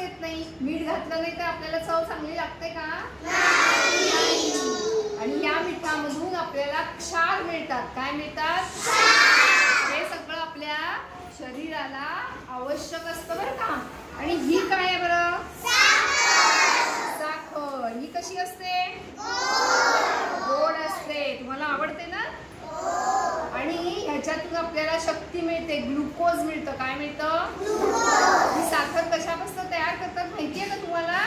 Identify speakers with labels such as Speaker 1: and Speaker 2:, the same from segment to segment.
Speaker 1: येत नाही. मीठ घातलं नाही तर आपल्याला चव चांगली लागते का? नाही. आणि या मिठामधून आपल्याला क्षार मिळतात. काय मिळतात? हे सगळं आपल्या शरीराला आवश्यक असतं बरं का. आणि ही काय आहे बरं? साखर. ही कशी असते? गोड असते. तुम्हाला आवडते ना? आणि ह्याच्यातून आपल्याला शक्ती मिळते, ग्लुकोज मिळतं. काय मिळतं? ही साखर कशापासून तयार करतात माहितीये का तुम्हाला?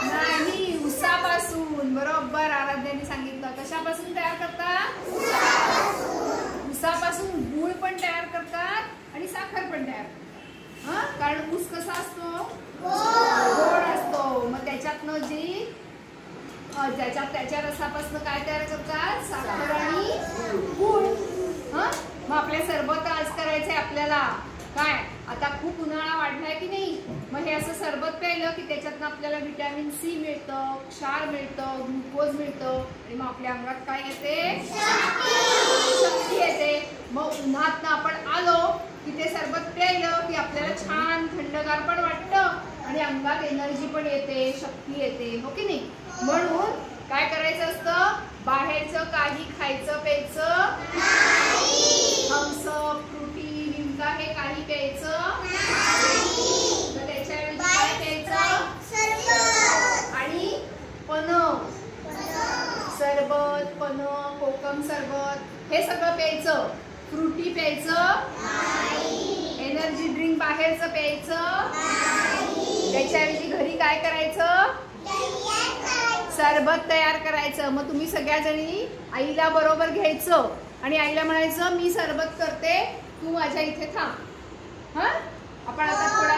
Speaker 1: नाही, उसापासून. बरोबर आराध्याने सांगितलं. कशापासून तयार करतात? उसापासून गुळ पण तयार करतात आणि साखर पण तयार करतात. कारण ऊस कसा असतो? गोड असतो. मग त्याच्यातनं जी त्याच्या रसापासून काय तयार करतात? साखर आणि गुळ. मग आपल्या सरबत आज करायचंय आपल्याला. काय आता खूप उन्हाळा वाढलाय की नाही, मग हे असं सरबत प्यायलं की त्याच्यातनं आपल्याला व्हिटॅमिन सी मिळतं, क्षार मिळतं, ग्लुकोज मिळतं आणि मग आपल्या अंगात काय येते? शक्ती येते. मग उन्हातनं आपण आलो की ते सरबत प्यायलं की आपल्याला छान थंडगार पण वाटतं आणि अंगात एनर्जी पण येते, शक्ती येते. हो की नाही? म्हणून काय करायचं असतं? बाहेरचं काही खायचं प्यायचं नाही. थम्सअप, फ्रुटी, लिम्का हे काही प्यायचं नाही. तर त्याच्याऐवजी काय प्यायचं? सरबत आणि पन्ह. सरबत, पन्ह, कोकम सरबत हे सगळं प्यायचं. फ्रुटी प्यायचं नाही. एनर्जी ड्रिंक बाहेरचं प्यायचं नाही. त्याच्याऐवजी घरी काय करायचं? सरबत तयार करायचं. मग तुम्ही सगळ्या जणी आईला बरोबर घ्यायचं आणि आईला म्हणायचं, मी सरबत करते, तू माझ्या इथे थांब. आपण आता थोड्या